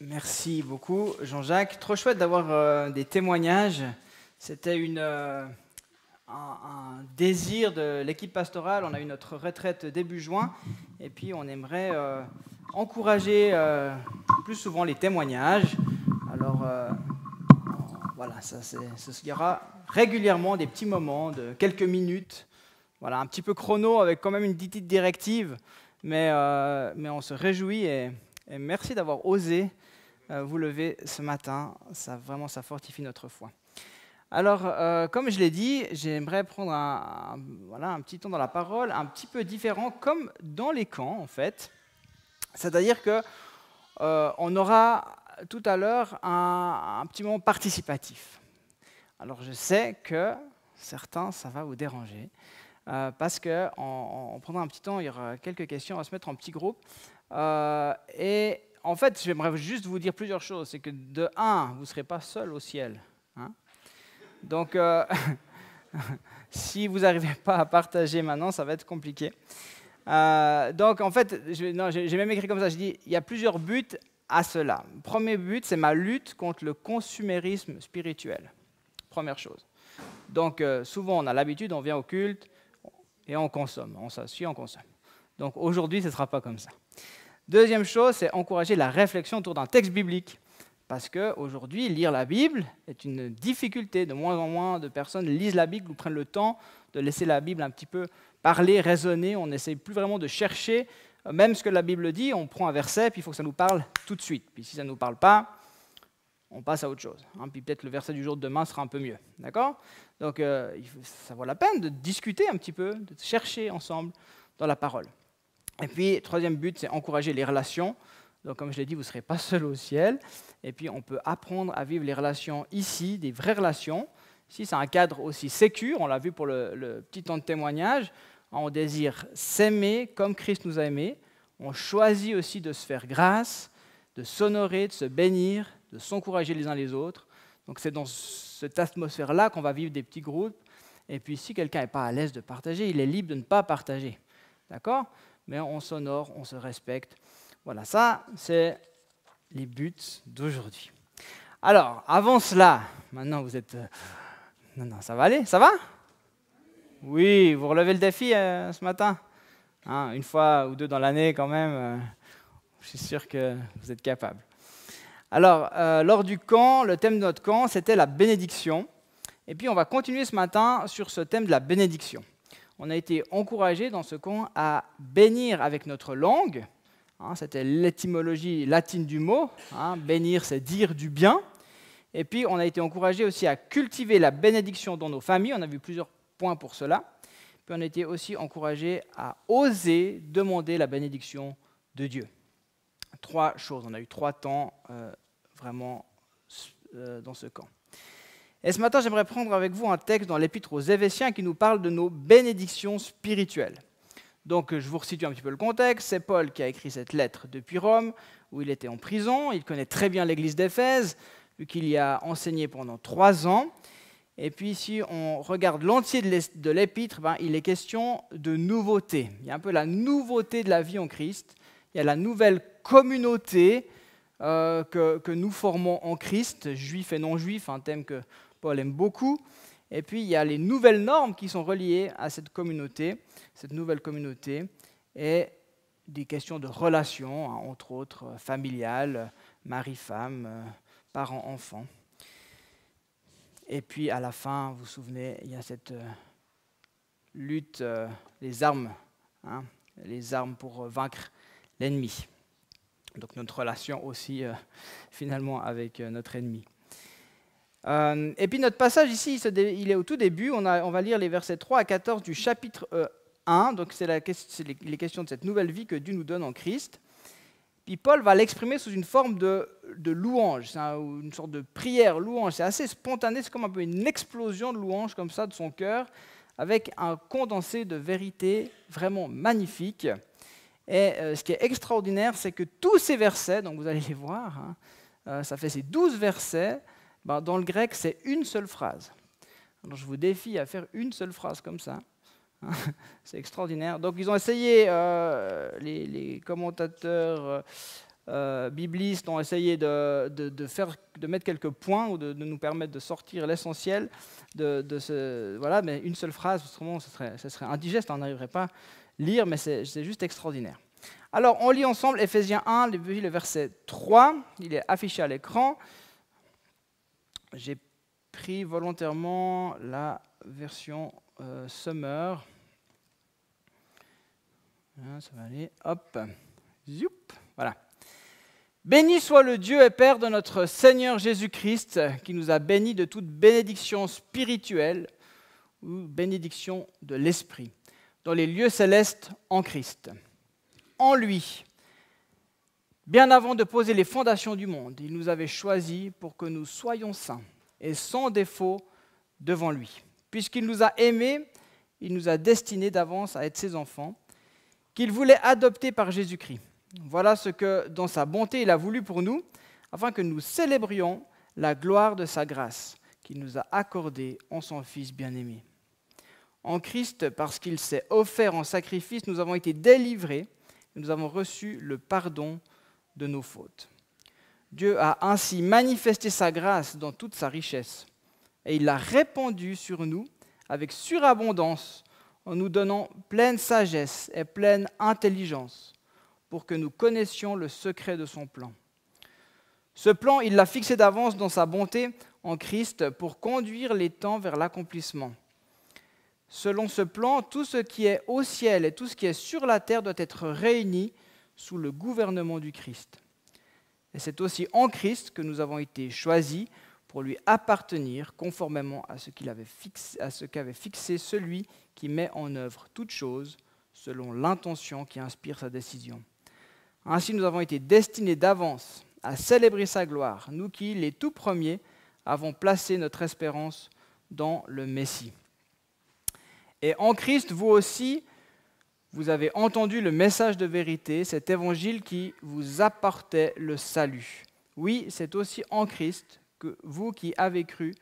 Merci beaucoup, Jean-Jacques. Trop chouette d'avoir des témoignages. C'était un désir de l'équipe pastorale. On a eu notre retraite début juin et puis on aimerait encourager plus souvent les témoignages. Alors voilà, il y aura régulièrement des petits moments de quelques minutes. Voilà, un petit peu chrono avec quand même une petite directive, mais on se réjouit et merci d'avoir osé vous lever ce matin. Ça fortifie notre foi. Alors, comme je l'ai dit, j'aimerais prendre un petit temps dans la parole, un petit peu différent, comme dans les camps, en fait. C'est-à-dire que on aura tout à l'heure un petit moment participatif. Alors, je sais que certains, ça va vous déranger, parce qu'on prendra un petit temps, il y aura quelques questions, on va se mettre en petits groupes. Et en fait, j'aimerais juste vous dire plusieurs choses. C'est que de un, vous ne serez pas seul au ciel. Hein. Donc, si vous n'arrivez pas à partager maintenant, ça va être compliqué. Donc, en fait, j'ai même écrit comme ça, je dis, il y a plusieurs buts à cela. Le premier but, c'est ma lutte contre le consumérisme spirituel. Première chose. Donc, souvent, on a l'habitude, on vient au culte et on consomme. On s'assied, on consomme. Donc, aujourd'hui, ce ne sera pas comme ça. Deuxième chose, c'est encourager la réflexion autour d'un texte biblique. Parce qu'aujourd'hui, lire la Bible est une difficulté. De moins en moins de personnes lisent la Bible ou prennent le temps de laisser la Bible un petit peu parler, raisonner. On n'essaie plus vraiment de chercher, même ce que la Bible dit, on prend un verset, puis il faut que ça nous parle tout de suite. Puis si ça ne nous parle pas, on passe à autre chose. Puis peut-être le verset du jour de demain sera un peu mieux. D'accord ? Donc ça vaut la peine de discuter un petit peu, de chercher ensemble dans la parole. Et puis, troisième but, c'est encourager les relations. Donc, comme je l'ai dit, vous ne serez pas seul au ciel. Et puis, on peut apprendre à vivre les relations ici, des vraies relations. Ici, c'est un cadre aussi sécure. On l'a vu pour le petit temps de témoignage. On désire s'aimer comme Christ nous a aimés. On choisit aussi de se faire grâce, de s'honorer, de se bénir, de s'encourager les uns les autres. Donc, c'est dans cette atmosphère-là qu'on va vivre des petits groupes. Et puis, si quelqu'un n'est pas à l'aise de partager, il est libre de ne pas partager. D'accord ? Mais on s'honore, on se respecte. Voilà, ça, c'est les buts d'aujourd'hui. Alors, avant cela, maintenant vous êtes... Non, ça va aller? Ça va? Oui, vous relevez le défi ce matin? Une fois ou deux dans l'année quand même, je suis sûr que vous êtes capable. Alors, lors du camp, le thème de notre camp, c'était la bénédiction. Et puis, on va continuer ce matin sur ce thème de la bénédiction. On a été encouragé dans ce camp à bénir avec notre langue. C'était l'étymologie latine du mot. Bénir, c'est dire du bien. Et puis, on a été encouragé aussi à cultiver la bénédiction dans nos familles. On a vu plusieurs points pour cela. Puis, on a été aussi encouragé à oser demander la bénédiction de Dieu. Trois choses. On a eu 3 temps vraiment dans ce camp. Et ce matin, j'aimerais prendre avec vous un texte dans l'Épître aux Éphésiens qui nous parle de nos bénédictions spirituelles. Donc, je vous resitue un petit peu le contexte. C'est Paul qui a écrit cette lettre depuis Rome, où il était en prison. Il connaît très bien l'église d'Éphèse, vu qu'il y a enseigné pendant 3 ans. Et puis, si on regarde l'entier de l'Épître, il est question de nouveauté. Il y a un peu la nouveauté de la vie en Christ. Il y a la nouvelle communauté que nous formons en Christ, juifs et non-juifs, un thème que Paul aime beaucoup. Et puis, il y a les nouvelles normes qui sont reliées à cette communauté, cette nouvelle communauté, et des questions de relations, entre autres familiales, mari-femme, parents-enfants. Et puis, à la fin, vous vous souvenez, il y a cette lutte, les armes pour vaincre l'ennemi. Donc, notre relation aussi, finalement, avec notre ennemi. Et puis notre passage ici, il est au tout début, on va lire les versets 3 à 14 du chapitre 1, donc c'est les questions de cette nouvelle vie que Dieu nous donne en Christ. Puis Paul va l'exprimer sous une forme de louange, ou une sorte de prière, louange, c'est assez spontané, c'est comme un peu une explosion de louange comme ça de son cœur, avec un condensé de vérité vraiment magnifique. Et ce qui est extraordinaire, c'est que tous ces versets, donc vous allez les voir, ça fait ces 12 versets, dans le grec, c'est une seule phrase. Alors, je vous défie à faire une seule phrase comme ça. C'est extraordinaire. Donc, ils ont essayé, les commentateurs, biblistes ont essayé de mettre quelques points ou de nous permettre de sortir l'essentiel voilà, mais une seule phrase, autrement, ce serait indigeste, on n'arriverait pas à lire, mais c'est juste extraordinaire. Alors, on lit ensemble Éphésiens 1, le verset 3, il est affiché à l'écran. J'ai pris volontairement la version Summer. Ça va aller, hop, zoup, voilà. Béni soit le Dieu et Père de notre Seigneur Jésus-Christ, qui nous a bénis de toute bénédiction spirituelle ou bénédiction de l'Esprit, dans les lieux célestes en Christ. En lui, bien avant de poser les fondations du monde, il nous avait choisis pour que nous soyons saints et sans défaut devant lui. Puisqu'il nous a aimés, il nous a destinés d'avance à être ses enfants, qu'il voulait adopter par Jésus-Christ. Voilà ce que, dans sa bonté, il a voulu pour nous, afin que nous célébrions la gloire de sa grâce, qu'il nous a accordée en son Fils bien-aimé. En Christ, parce qu'il s'est offert en sacrifice, nous avons été délivrés, et nous avons reçu le pardon de nos fautes. Dieu a ainsi manifesté sa grâce dans toute sa richesse, et il l'a répandue sur nous avec surabondance, en nous donnant pleine sagesse et pleine intelligence, pour que nous connaissions le secret de son plan. Ce plan, il l'a fixé d'avance dans sa bonté en Christ pour conduire les temps vers l'accomplissement. Selon ce plan, tout ce qui est au ciel et tout ce qui est sur la terre doit être réuni sous le gouvernement du Christ. Et c'est aussi en Christ que nous avons été choisis pour lui appartenir conformément à ce qu'avait fixé celui qui met en œuvre toutes choses selon l'intention qui inspire sa décision. Ainsi, nous avons été destinés d'avance à célébrer sa gloire, nous qui, les tout premiers, avons placé notre espérance dans le Messie. Et en Christ, vous aussi, vous avez entendu le message de vérité, cet évangile qui vous apportait le salut. Oui, c'est aussi en Christ que vous qui avez cru,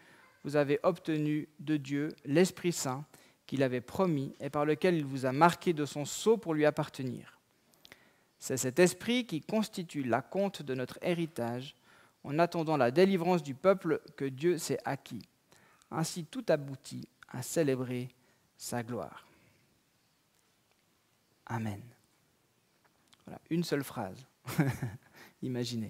vous avez obtenu de Dieu l'Esprit Saint qu'il avait promis et par lequel il vous a marqué de son sceau pour lui appartenir. C'est cet esprit qui constitue l'acompte de notre héritage en attendant la délivrance du peuple que Dieu s'est acquis. Ainsi tout aboutit à célébrer sa gloire. Amen. Voilà, une seule phrase. Imaginez.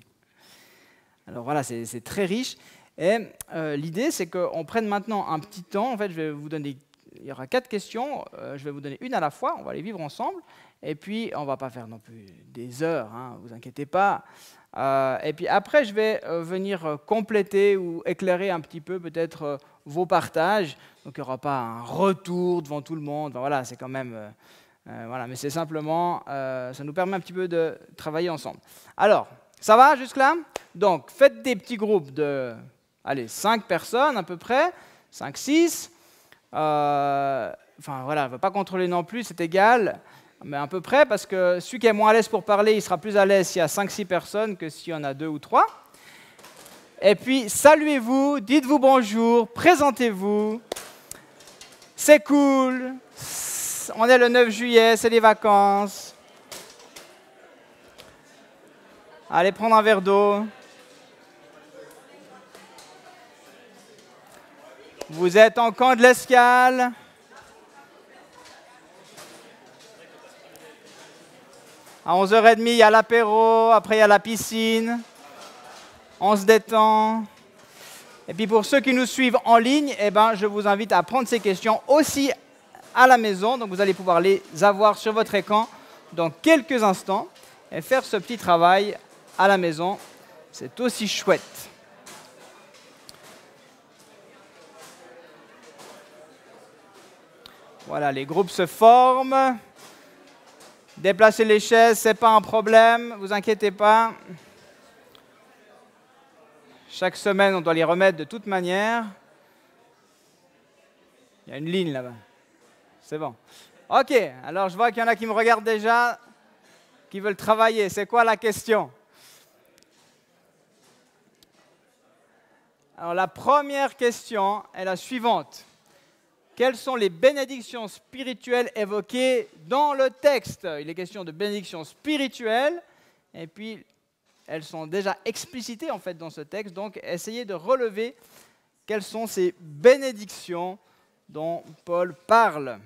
Alors voilà, c'est très riche. Et l'idée, c'est qu'on prenne maintenant un petit temps. En fait, je vais vous donner, il y aura 4 questions. Je vais vous donner une à la fois. On va les vivre ensemble. Et puis, on ne va pas faire non plus des heures, hein, vous inquiétez pas. Et puis après, je vais venir compléter ou éclairer un petit peu peut-être vos partages. Donc, il n'y aura pas un retour devant tout le monde. Enfin, voilà, c'est quand même... voilà, mais c'est simplement... ça nous permet un petit peu de travailler ensemble. Alors, ça va jusque-là? Donc, faites des petits groupes de... Allez, 5 personnes à peu près. 5, 6. Enfin, voilà, on ne va pas contrôler non plus, c'est égal. Mais à peu près, parce que celui qui est moins à l'aise pour parler, il sera plus à l'aise s'il y a 5-6 personnes que s'il y en a 2 ou 3. Et puis, saluez-vous, dites-vous bonjour, présentez-vous. C'est cool. On est le 9 juillet, c'est les vacances. Allez prendre un verre d'eau. Vous êtes en camp de l'Escale. À 11h30, il y a l'apéro, après il y a la piscine, on se détend. Et puis pour ceux qui nous suivent en ligne, eh ben, je vous invite à prendre ces questions aussi à la maison. Donc vous allez pouvoir les avoir sur votre écran dans quelques instants et faire ce petit travail à la maison. C'est aussi chouette. Voilà, les groupes se forment. Déplacer les chaises, ce n'est pas un problème, vous inquiétez pas. Chaque semaine, on doit les remettre de toute manière. Il y a une ligne là-bas. C'est bon. Ok, alors je vois qu'il y en a qui me regardent déjà, qui veulent travailler. C'est quoi la question? Alors la première question est la suivante. Quelles sont les bénédictions spirituelles évoquées dans le texte? Il est question de bénédictions spirituelles. Et puis, elles sont déjà explicitées en fait dans ce texte. Donc, essayez de relever quelles sont ces bénédictions dont Paul parle.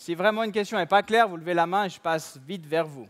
Si vraiment une question n'est pas claire, vous levez la main et je passe vite vers vous.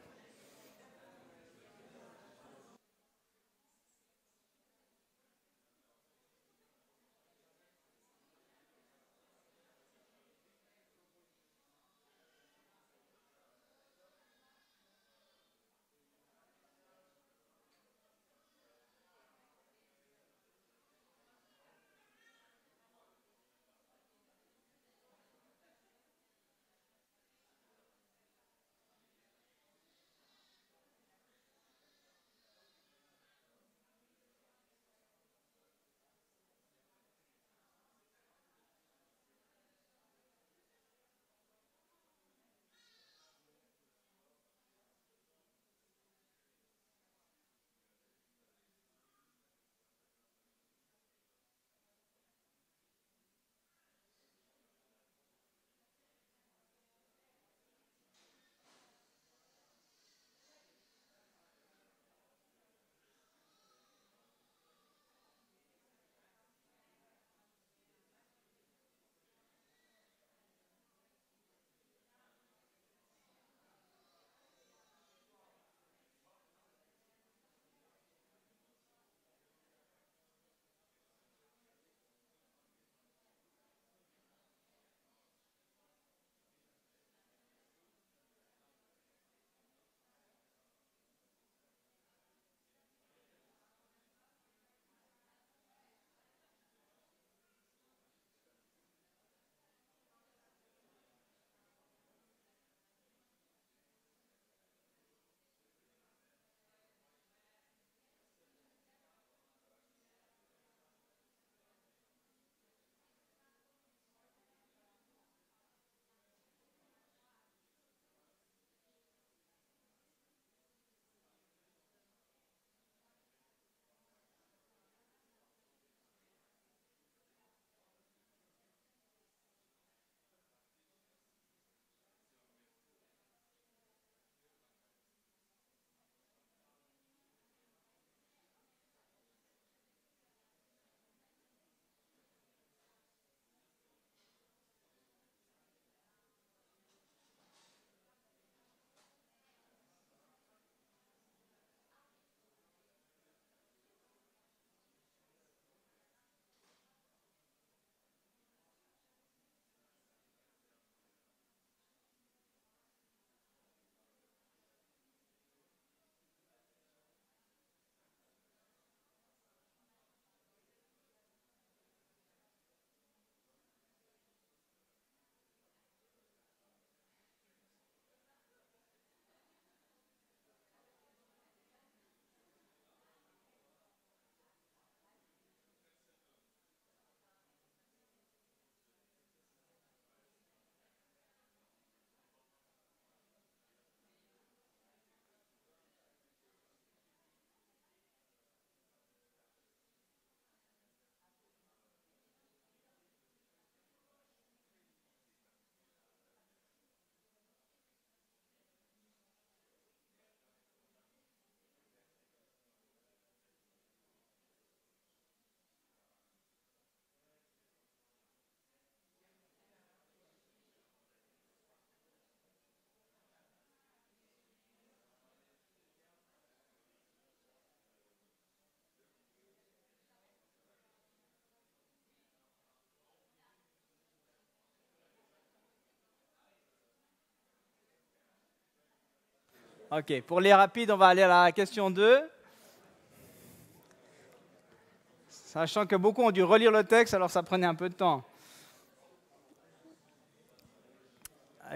Ok, pour les rapides, on va aller à la question 2. Sachant que beaucoup ont dû relire le texte, alors ça prenait un peu de temps.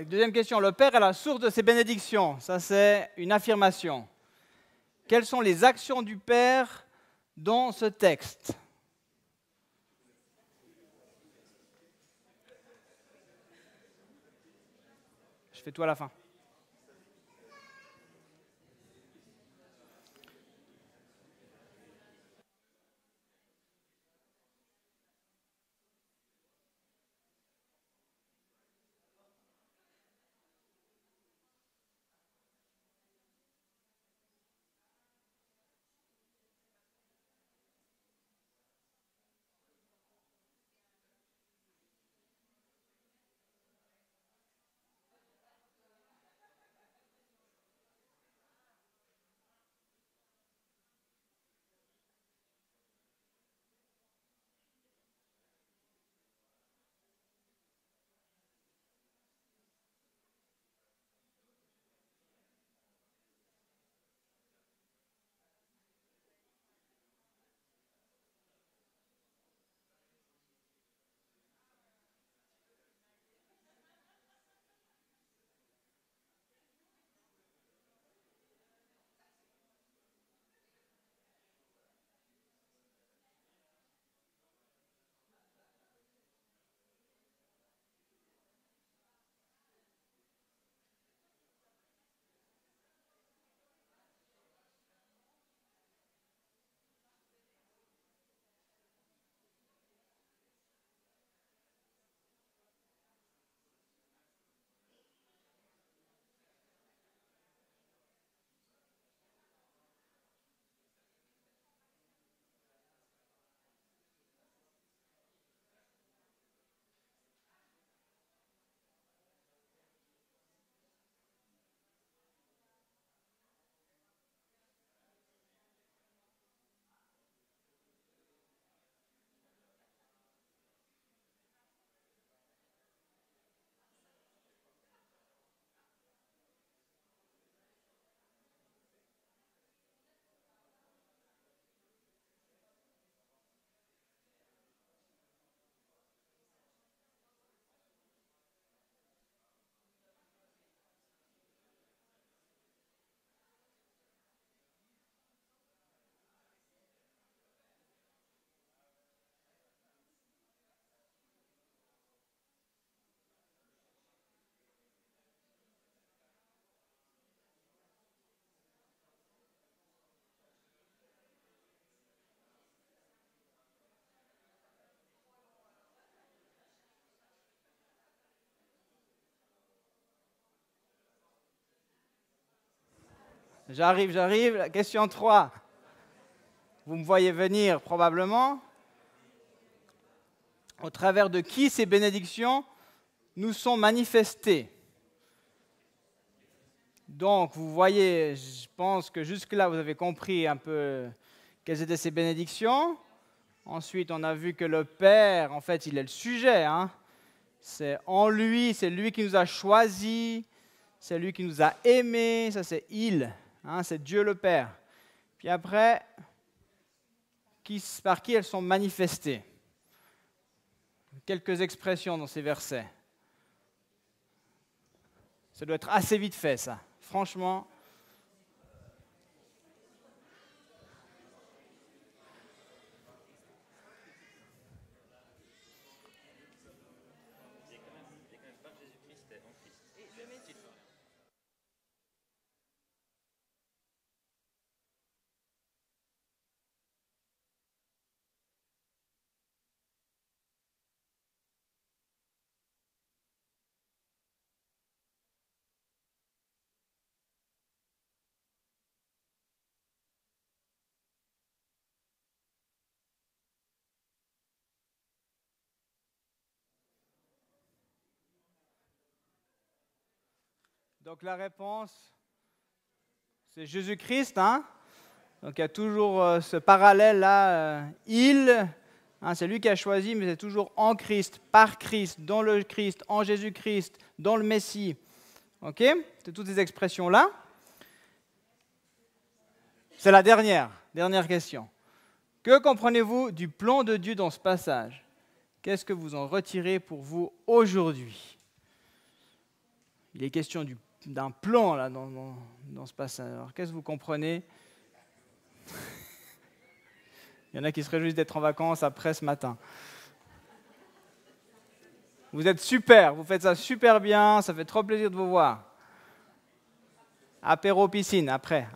Deuxième question, le Père est la source de ses bénédictions. Ça, c'est une affirmation. Quelles sont les actions du Père dans ce texte? Je fais tout à la fin. J'arrive. La question 3. Vous me voyez venir probablement. Au travers de qui ces bénédictions nous sont manifestées? Donc, vous voyez, je pense que jusque-là, vous avez compris un peu quelles étaient ces bénédictions. Ensuite, on a vu que le Père, en fait, il est le sujet. C'est en lui, c'est lui qui nous a choisis, c'est lui qui nous a aimés, ça c'est il, c'est Dieu le Père. Puis après, par qui elles sont manifestées? Quelques expressions dans ces versets. Ça doit être assez vite fait, ça. Franchement. Donc la réponse, c'est Jésus-Christ. Donc il y a toujours ce parallèle-là. C'est lui qui a choisi, mais c'est toujours en Christ, par Christ, dans le Christ, en Jésus-Christ, dans le Messie. Ok? C'est toutes ces expressions-là. C'est la dernière question. Que comprenez-vous du plan de Dieu dans ce passage? Qu'est-ce que vous en retirez pour vous aujourd'hui? Il est question d'un plan là, dans ce passage. Alors, qu'est-ce que vous comprenez? Il y en a qui se réjouissent d'être en vacances après ce matin. Vous êtes super, vous faites ça super bien, ça fait trop plaisir de vous voir. Apéro piscine, après.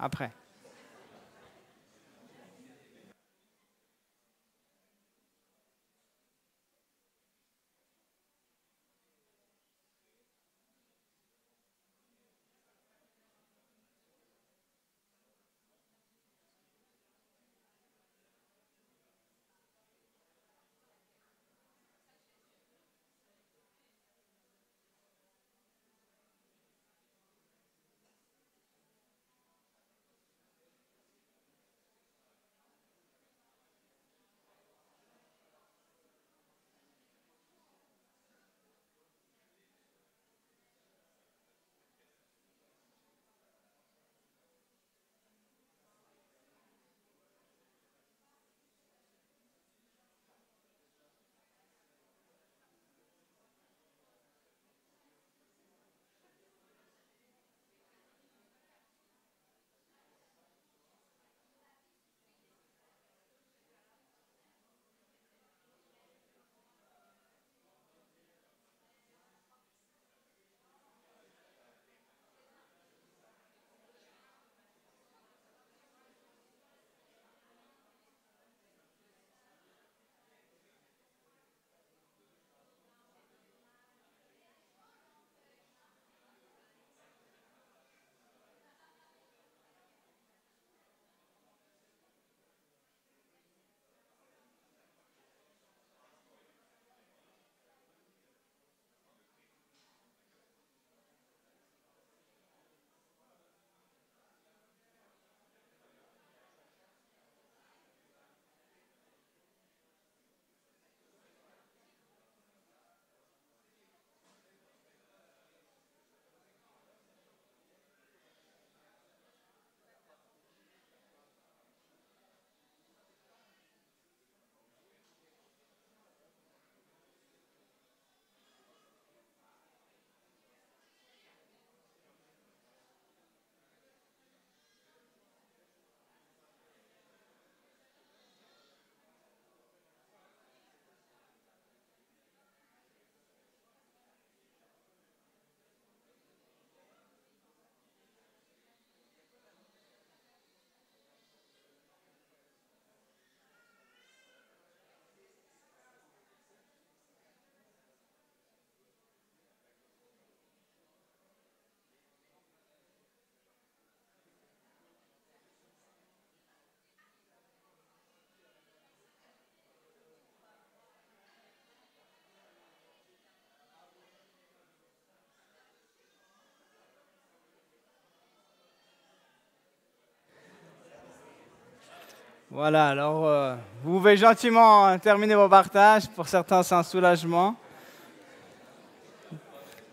Voilà, alors vous pouvez gentiment terminer vos partages. Pour certains, c'est un soulagement.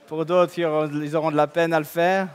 Pour d'autres, ils auront de la peine à le faire.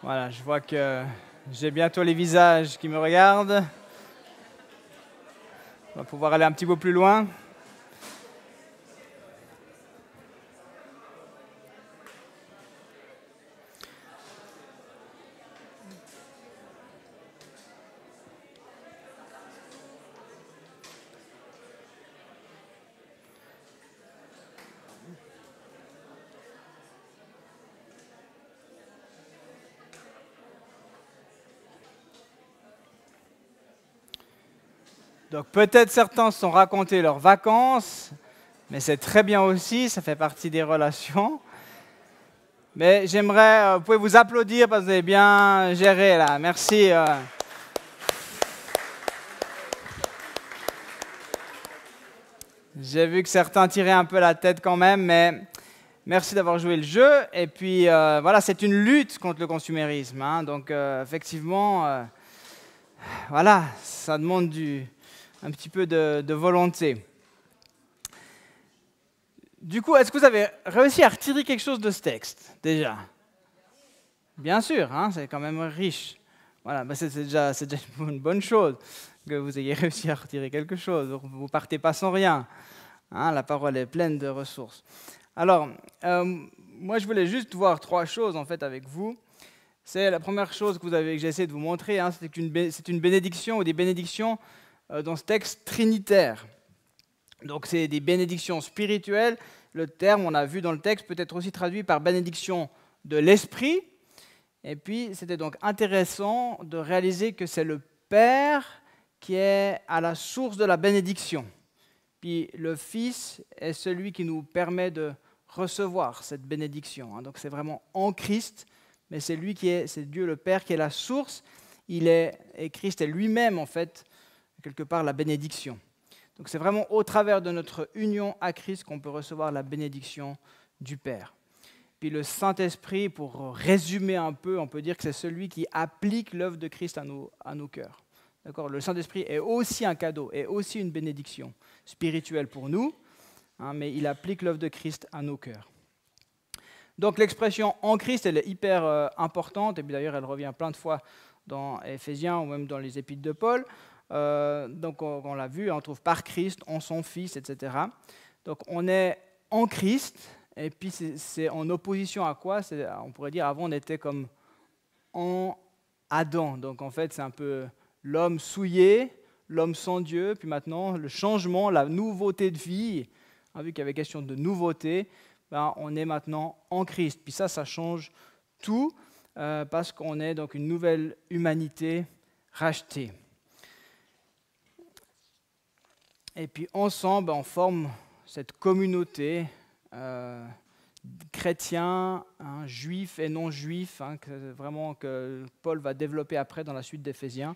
Voilà, je vois que j'ai bientôt les visages qui me regardent. On va pouvoir aller un petit peu plus loin. Donc peut-être certains se sont racontés leurs vacances, mais c'est très bien aussi, ça fait partie des relations. Mais j'aimerais, vous pouvez vous applaudir parce que vous avez bien géré là, merci. J'ai vu que certains tiraient un peu la tête quand même, mais merci d'avoir joué le jeu. Et puis voilà, c'est une lutte contre le consumérisme, hein. Donc effectivement, voilà, ça demande un petit peu de volonté. Du coup, est-ce que vous avez réussi à retirer quelque chose de ce texte, déjà? Bien sûr, hein, c'est quand même riche. Voilà, bah c'est déjà une bonne chose que vous ayez réussi à retirer quelque chose. Vous ne partez pas sans rien. Hein, la parole est pleine de ressources. Alors, moi, je voulais juste voir trois choses, en fait, avec vous. C'est la première chose que j'ai essayé de vous montrer, hein, c'est une bénédiction ou des bénédictions dans ce texte trinitaire. Donc c'est des bénédictions spirituelles. Le terme, on a vu dans le texte, peut être aussi traduit par bénédiction de l'esprit. Et puis c'était donc intéressant de réaliser que c'est le Père qui est à la source de la bénédiction. Puis le Fils est celui qui nous permet de recevoir cette bénédiction. Donc c'est vraiment en Christ, mais c'est Dieu le Père qui est la source. Et Christ est lui-même en fait quelque part la bénédiction. Donc c'est vraiment au travers de notre union à Christ qu'on peut recevoir la bénédiction du Père. Puis le Saint-Esprit, pour résumer un peu, on peut dire que c'est celui qui applique l'œuvre de Christ à nos cœurs. D'accord ? Le Saint-Esprit est aussi un cadeau, est aussi une bénédiction spirituelle pour nous, hein, mais il applique l'œuvre de Christ à nos cœurs. Donc l'expression « en Christ », elle est hyper importante, et puis d'ailleurs elle revient plein de fois dans Éphésiens ou même dans les épîtres de Paul. Donc on l'a vu, on trouve par Christ, en son Fils, etc. Donc on est en Christ, et puis c'est en opposition à quoi? On pourrait dire avant on était comme en Adam. Donc en fait c'est un peu l'homme souillé, l'homme sans Dieu, puis maintenant le changement, la nouveauté de vie, hein, vu qu'il y avait question de nouveauté, ben, on est maintenant en Christ. Puis ça change tout parce qu'on est donc une nouvelle humanité rachetée. Et puis ensemble, on forme cette communauté chrétiens, hein, juifs et non juifs, hein, que Paul va développer après dans la suite d'Éphésiens,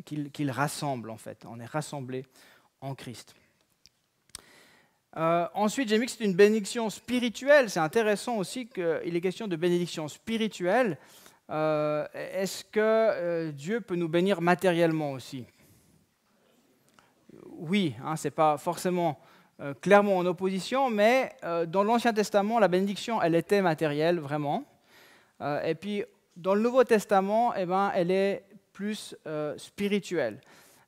qu'il rassemble en fait. On est rassemblés en Christ. Ensuite, j'ai mis que c'est une bénédiction spirituelle. C'est intéressant aussi qu'il est question de bénédiction spirituelle. Est-ce que Dieu peut nous bénir matériellement aussi? Oui, hein, ce n'est pas forcément clairement en opposition, mais dans l'Ancien Testament, la bénédiction, elle était matérielle, vraiment. Et puis, dans le Nouveau Testament, eh ben, elle est plus spirituelle.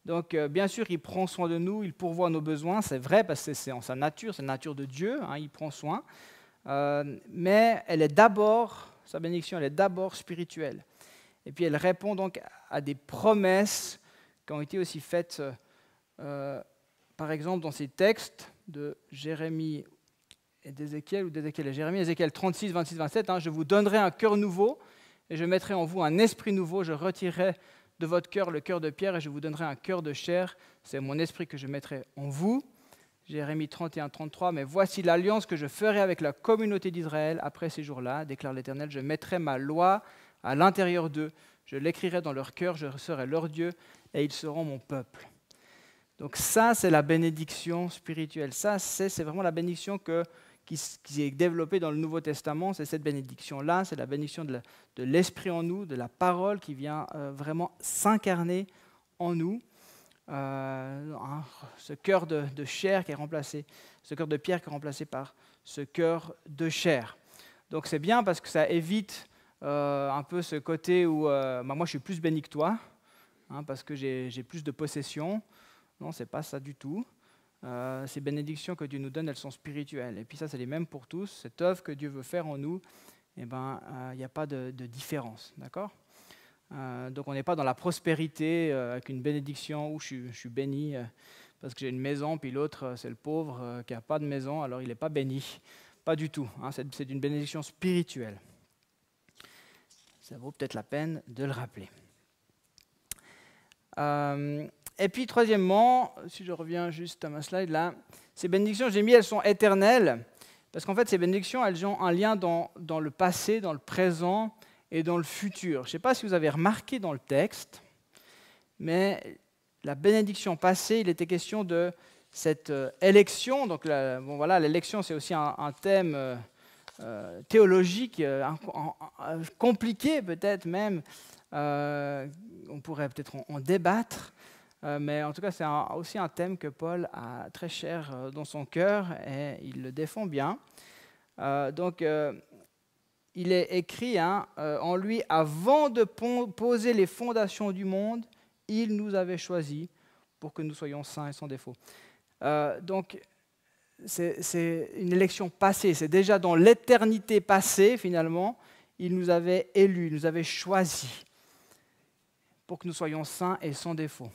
Donc, bien sûr, il prend soin de nous, il pourvoit nos besoins, c'est vrai, parce que c'est en sa nature, c'est la nature de Dieu, hein, il prend soin. Mais sa bénédiction, elle est d'abord spirituelle. Et puis, elle répond donc à des promesses qui ont été aussi faites par exemple, dans ces textes de Jérémie et d'Ézéchiel, ou d'Ézéchiel et Jérémie, Ézéchiel 36, 26, 27, hein, je vous donnerai un cœur nouveau et je mettrai en vous un esprit nouveau, je retirerai de votre cœur le cœur de pierre et je vous donnerai un cœur de chair, c'est mon esprit que je mettrai en vous. Jérémie 31, 33, mais voici l'alliance que je ferai avec la communauté d'Israël après ces jours-là, déclare l'Éternel, je mettrai ma loi à l'intérieur d'eux, je l'écrirai dans leur cœur, je serai leur Dieu et ils seront mon peuple. Donc ça, c'est la bénédiction spirituelle. Ça, c'est vraiment la bénédiction qui est développée dans le Nouveau Testament. C'est cette bénédiction-là, c'est la bénédiction de l'Esprit en nous, de la parole qui vient vraiment s'incarner en nous. Ce cœur de chair qui est remplacé, ce cœur de pierre qui est remplacé par ce cœur de chair. Donc c'est bien parce que ça évite un peu ce côté où moi je suis plus béni que toi, hein, parce que j'ai plus de possessions. Non, c'est pas ça du tout. Ces bénédictions que Dieu nous donne, elles sont spirituelles. Et puis ça, c'est les mêmes pour tous. Cette œuvre que Dieu veut faire en nous, il n'y a pas de différence. D'accord ? Donc on n'est pas dans la prospérité avec une bénédiction où je suis béni parce que j'ai une maison, puis l'autre, c'est le pauvre qui n'a pas de maison, alors il n'est pas béni. Pas du tout. Hein, c'est une bénédiction spirituelle. Ça vaut peut-être la peine de le rappeler. Et puis, troisièmement, si je reviens juste à ma slide là, ces bénédictions, j'ai mis, elles sont éternelles, parce qu'en fait, ces bénédictions, elles ont un lien dans le passé, dans le présent et dans le futur. Je ne sais pas si vous avez remarqué dans le texte, mais la bénédiction passée, il était question de cette élection. Donc, l'élection, c'est aussi un thème théologique, compliqué peut-être même. On pourrait peut-être en débattre. Mais en tout cas, c'est aussi un thème que Paul a très cher dans son cœur et il le défend bien. Il est écrit en lui, avant de poser les fondations du monde, il nous avait choisis pour que nous soyons saints et sans défaut. Donc, c'est une élection passée, c'est déjà dans l'éternité passée, finalement, il nous avait élus, il nous avait choisis pour que nous soyons saints et sans défaut.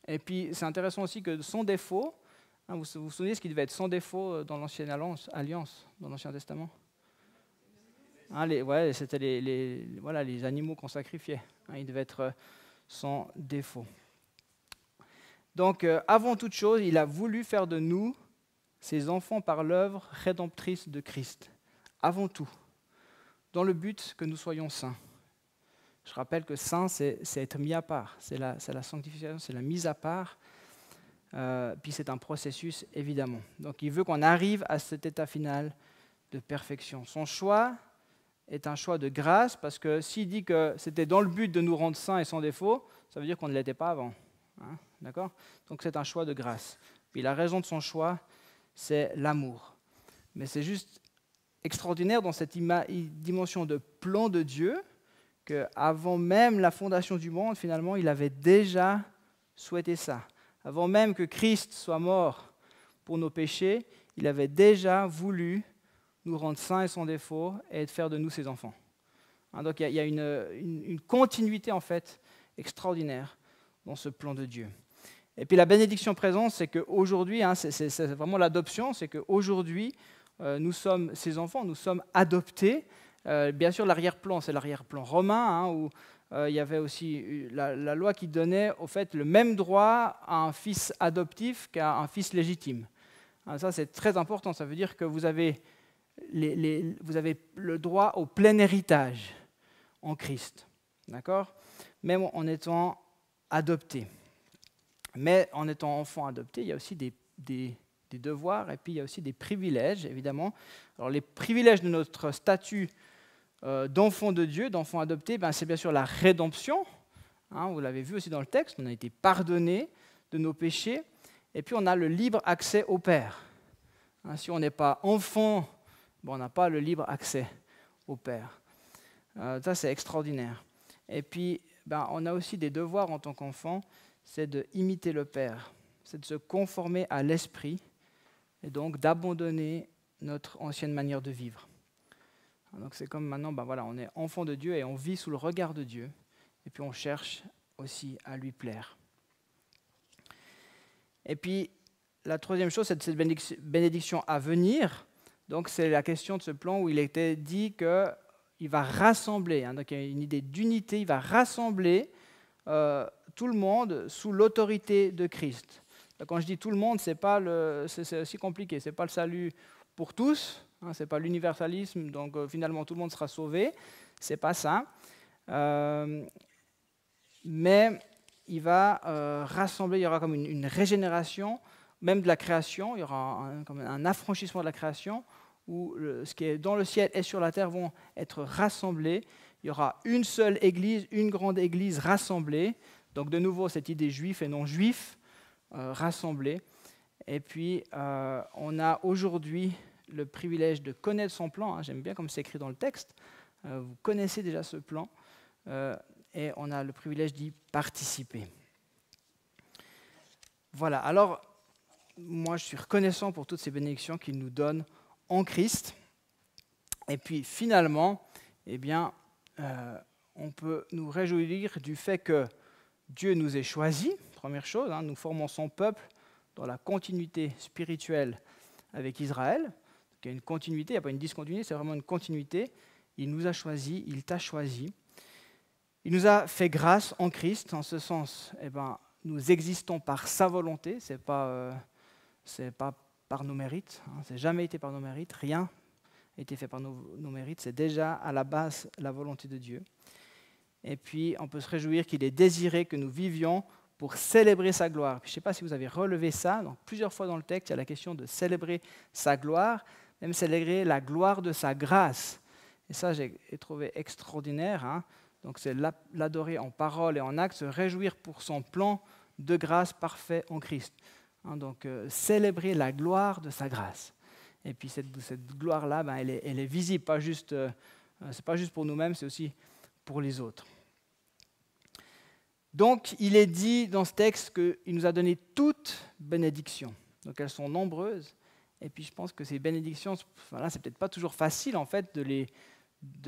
Et puis, c'est intéressant aussi que sans défaut, vous vous souvenez ce qui devait être sans défaut dans l'Ancienne Alliance, dans l'Ancien Testament ? C'était les animaux qu'on sacrifiait. Ils devaient être sans défaut. Donc, avant toute chose, il a voulu faire de nous ses enfants par l'œuvre rédemptrice de Christ. Avant tout, dans le but que nous soyons saints. Je rappelle que saint, c'est être mis à part. C'est la sanctification, c'est la mise à part. Puis c'est un processus, évidemment. Donc il veut qu'on arrive à cet état final de perfection. Son choix est un choix de grâce, parce que s'il dit que c'était dans le but de nous rendre saints et sans défaut, ça veut dire qu'on ne l'était pas avant. D'accord ? Donc c'est un choix de grâce. Puis la raison de son choix, c'est l'amour. Mais c'est juste extraordinaire dans cette dimension de plan de Dieu, qu'avant même la fondation du monde, finalement, il avait déjà souhaité ça. Avant même que Christ soit mort pour nos péchés, il avait déjà voulu nous rendre saints et sans défaut et de faire de nous ses enfants. Donc il y a une continuité, en fait, extraordinaire dans ce plan de Dieu. Et puis la bénédiction présente, c'est qu'aujourd'hui, c'est vraiment l'adoption, c'est qu'aujourd'hui, nous sommes ses enfants, nous sommes adoptés. Bien sûr, l'arrière-plan, c'est l'arrière-plan romain, où il y avait aussi la loi qui donnait au fait le même droit à un fils adoptif qu'à un fils légitime. Ça, c'est très important. Ça veut dire que vous avez le droit au plein héritage en Christ, d'accord ? Même en étant adopté. Mais en étant enfant adopté, il y a aussi des devoirs et puis il y a aussi des privilèges, évidemment. Alors, les privilèges de notre statut d'enfant de Dieu, d'enfant adopté, c'est bien sûr la rédemption. Vous l'avez vu aussi dans le texte, on a été pardonné de nos péchés. Et puis on a le libre accès au Père. Si on n'est pas enfant, on n'a pas le libre accès au Père. Ça, c'est extraordinaire. Et puis, on a aussi des devoirs en tant qu'enfant, c'est d'imiter le Père, c'est de se conformer à l'Esprit et donc d'abandonner notre ancienne manière de vivre. Donc c'est comme maintenant, on est enfant de Dieu et on vit sous le regard de Dieu. Et puis on cherche aussi à lui plaire. Et puis la troisième chose, c'est cette bénédiction à venir. Donc c'est la question de ce plan où il était dit qu'il va rassembler. Donc il y a une idée d'unité, il va rassembler tout le monde sous l'autorité de Christ. Donc, quand je dis tout le monde, c'est aussi compliqué. Ce n'est pas le salut pour tous. Ce n'est pas l'universalisme, donc finalement tout le monde sera sauvé, ce n'est pas ça. Mais il va rassembler, il y aura comme une régénération, même de la création, il y aura comme un affranchissement de la création, où ce qui est dans le ciel et sur la terre vont être rassemblés. Il y aura une seule église, une grande église rassemblée. Donc de nouveau, cette idée juif et non juif rassemblée. Et puis, on a aujourd'hui le privilège de connaître son plan. J'aime bien comme c'est écrit dans le texte. Vous connaissez déjà ce plan et on a le privilège d'y participer. Voilà, alors moi je suis reconnaissant pour toutes ces bénédictions qu'il nous donne en Christ. Et puis finalement, eh bien, on peut nous réjouir du fait que Dieu nous ait choisis, première chose, nous formons son peuple dans la continuité spirituelle avec Israël. Donc, il y a une continuité, il n'y a pas une discontinuité, c'est vraiment une continuité. Il nous a choisis, il t'a choisi. Il nous a fait grâce en Christ, en ce sens, eh ben, nous existons par sa volonté, ce n'est pas par nos mérites, ça n'a jamais été par nos mérites, rien n'a été fait par nos mérites, c'est déjà à la base la volonté de Dieu. Et puis on peut se réjouir qu'il ait désiré que nous vivions pour célébrer sa gloire. Je ne sais pas si vous avez relevé ça, donc plusieurs fois dans le texte, il y a la question de célébrer sa gloire, même célébrer la gloire de sa grâce. Et ça, j'ai trouvé extraordinaire. Donc c'est l'adorer en parole et en acte, se réjouir pour son plan de grâce parfait en Christ. Donc célébrer la gloire de sa grâce. Et puis cette gloire-là, elle est visible, c'est pas juste pour nous-mêmes, c'est aussi pour les autres. Donc il est dit dans ce texte qu'il nous a donné toutes bénédictions. Donc elles sont nombreuses. Et puis je pense que ces bénédictions, c'est peut-être pas toujours facile en fait de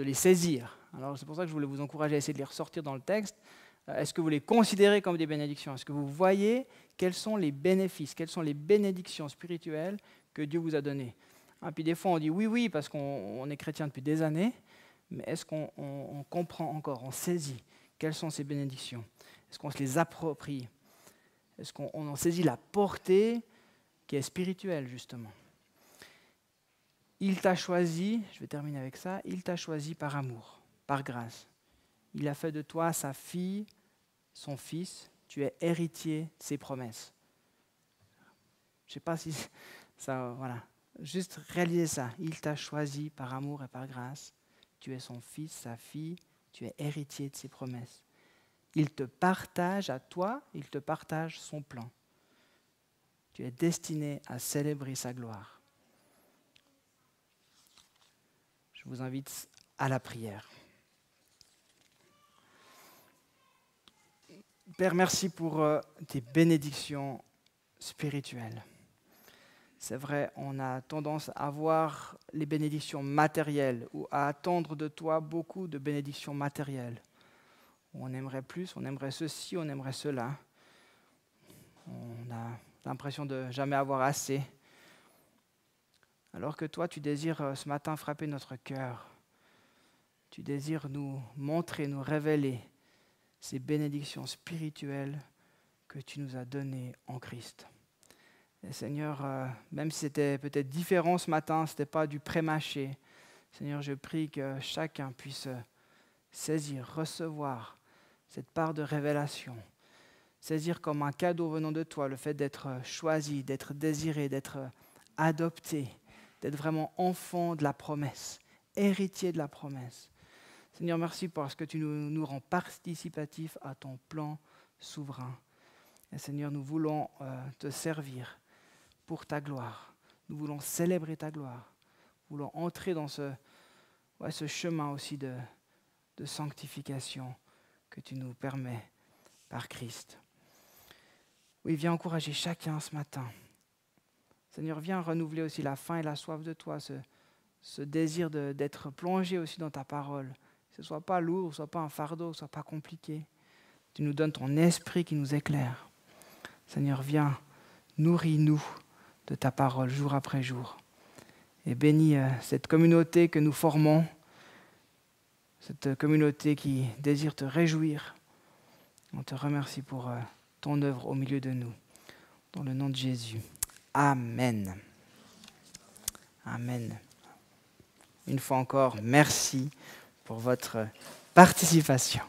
les saisir. Alors c'est pour ça que je voulais vous encourager à essayer de les ressortir dans le texte. Est-ce que vous les considérez comme des bénédictions? Est-ce que vous voyez quels sont les bénéfices, quelles sont les bénédictions spirituelles que Dieu vous a données? Puis des fois on dit oui, parce qu'on est chrétien depuis des années, mais est-ce qu'on comprend encore, on saisit quelles sont ces bénédictions? Est-ce qu'on se les approprie? Est-ce qu'on en saisit la portée qui est spirituelle justement? Il t'a choisi, je vais terminer avec ça, il t'a choisi par amour, par grâce. Il a fait de toi sa fille, son fils, tu es héritier de ses promesses. Je ne sais pas si ça, voilà, juste réaliser ça. Il t'a choisi par amour et par grâce, tu es son fils, sa fille, tu es héritier de ses promesses. Il te partage à toi, il te partage son plan. Tu es destiné à célébrer sa gloire. Je vous invite à la prière. Père, merci pour tes bénédictions spirituelles. C'est vrai, on a tendance à voir les bénédictions matérielles ou à attendre de toi beaucoup de bénédictions matérielles. On aimerait plus, on aimerait ceci, on aimerait cela. On a l'impression de jamais avoir assez. Alors que toi, tu désires ce matin frapper notre cœur. Tu désires nous montrer, nous révéler ces bénédictions spirituelles que tu nous as données en Christ. Et Seigneur, même si c'était peut-être différent ce matin, ce n'était pas du pré-mâché, Seigneur, je prie que chacun puisse saisir, recevoir cette part de révélation, saisir comme un cadeau venant de toi le fait d'être choisi, d'être désiré, d'être adopté, d'être vraiment enfant de la promesse, héritier de la promesse. Seigneur, merci parce que tu nous rends participatifs à ton plan souverain. Et Seigneur, nous voulons te servir pour ta gloire. Nous voulons célébrer ta gloire. Nous voulons entrer dans ce chemin aussi de sanctification que tu nous permets par Christ. Oui, viens encourager chacun ce matin. Seigneur, viens renouveler aussi la faim et la soif de toi, ce désir d'être plongé aussi dans ta parole. Que ce ne soit pas lourd, que ce ne soit pas un fardeau, que ce ne soit pas compliqué. Tu nous donnes ton esprit qui nous éclaire. Seigneur, viens, nourris-nous de ta parole jour après jour. Et bénis cette communauté que nous formons, cette communauté qui désire te réjouir. On te remercie pour ton œuvre au milieu de nous. Dans le nom de Jésus. Amen. Amen. Une fois encore, merci pour votre participation.